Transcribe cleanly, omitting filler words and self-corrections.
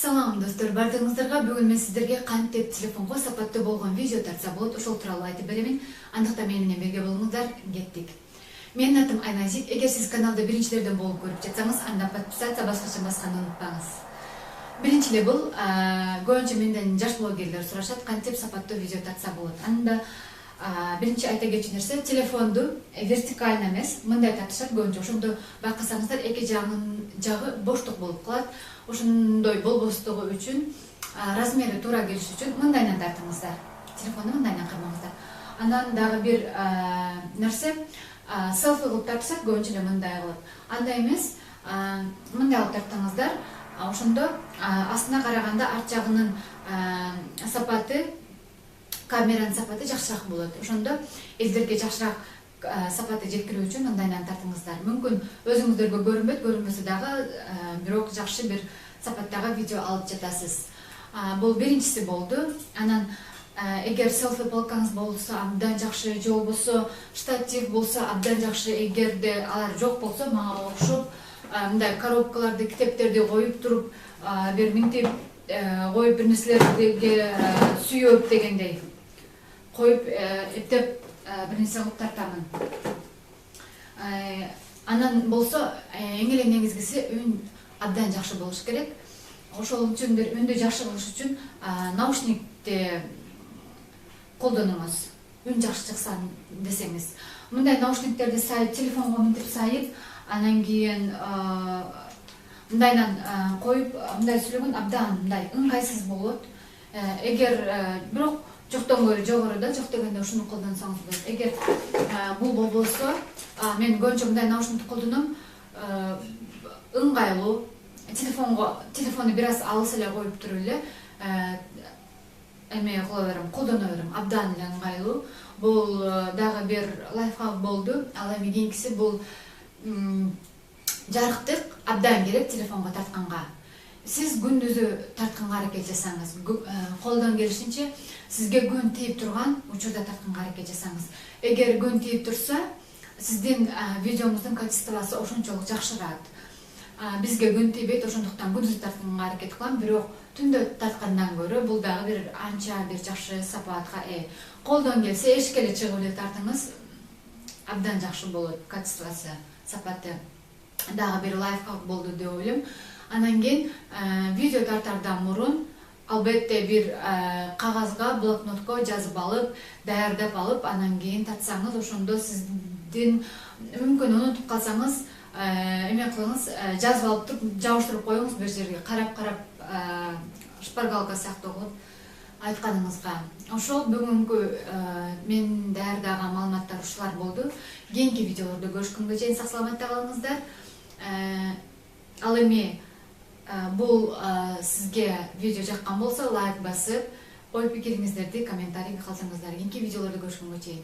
Салам достор, бардыгыңыздарга бүгүн мен сиздерге кантип телефонго сапаттуу болгон видео тартса болот, ошол тууралуу айтып беремин. Андыктан менен бирге болуңуздар, кеттик. Менин атым Айназик. Эгер сиз каналды биринчилерден болуп көрүп жатсаңыз, анда подписаться басканы унутпаңыз. Биринчи эле бул көбүнчө менден жаш блогерлер сурашат, кантип сапаттуу видео тартса болот. Анда биринчи айта кетчү нерсе, телефонду вертикально эмес, мындай тартышат көбүнчө. Ошондо байкасаңыздар, эки жагы боштук болуп калат. Ошондой болбостугу үчүн, размери туура келиш үчүн мындайдан тартыңыздар. Телефонду мындайдан кырмаңыздар. Андан дагы бир нерсе, селфи кылып тартышат, көбүнчө эле мындай кылып. Андай эмес, мындай кылып тартыңыздар. Ошондо астына караганда арт жагынын сапаты, камеранын сапаты жакшыраак болот. Ошондо элдерге жакшыраак сапаты жеткирүү үчүн мындайдан тартыңыздар. Мүмкүн өзүңүздөргө көрүнбөйт, көрүнбөсө дагы бирок жакшы бир сапаттагы видео алып жатасыз. Бул биринчиси болду. Анан эгер селфи палкаңыз болсо абдан жакшы, же болбосо штатив болсо абдан жакшы. Эгерде алар жок болсо, мага окшоп мындай коробкаларды, китептерди коюп туруп, бир минтип коюп, бир нерселерге сүйөп дегендей коюп, эптеп бир нерсе кылып тартамын. Анан болсо эң эле негизгиси үн абдан жакшы болуш керек. Ошол үчүн үндү жакшы кылыш үчүн наушникти колдонуңуз. Үн жакшы чыкса десеңиз. Мындай наушниктерди сайып, телефонго минтип сайып, анан кийин мындайдан коюп, мындай сүйлөгөн абдан мындай ыңгайсыз болот. Эгер бирок жоктон көрө жогору да, жок дегенде ушуну колдонсоңуз болот. Эгер бул болбосо, мен көбүнчө мындай наушникти колдоном. Ыңгайлуу, телефонду бир аз алыс эле коюп туруп эле эме кыла берем, колдоно берем. Абдан эле ыңгайлуу. Бул дагы бир лайфхак болду. Ал эми кийинкиси бул жарыктык абдан керек телефонго тартканга. Сиз күндүзү тартканга аракет жасаңыз. Колдон келишинче сизге күн тийип турган учурда тартканга аракет жасаңыз. Эгер күн тийип турса, сиздин видеоңуздун качествосу ошончолук жакшырат. Бизге күн тийбейт, ошондуктан күндүз тартканга аракет кылам, бирок түндө тарткандан көрө бул дагы бир анча бир жакшы сапатка ээ. Колдон келсе эшикке эле чыгып эле тартыңыз, абдан жакшы болот качествосу, сапаты. Дагы бир лайфхак болду деп ойлойм. Анан кийин видео тартардан мурун албетте бир кагазга, блокнотко жазып алып, даярдап алып, анан кийин тартсаңыз, ошондо сиздин мүмкүн унутуп калсаңыз, эме кылыңыз, жазып алып туруп, жабыштырып коюңуз бир жерге, карап-карап, шпаргалка сыяктуу кылып айтканыңызга. Ошол бүгүнкү мен даярдаган маалыматтар ушулар болду. Кийинки видеолордо көрүшкөнгө чейин сак саламатта калыңыздар. Ал эми бул сизге видео жаккан болсо, лайк басып, ой пикириңиздерди комментарийге калсаңыздар. Кийинки видеолордо көрүшкөнгө чейин.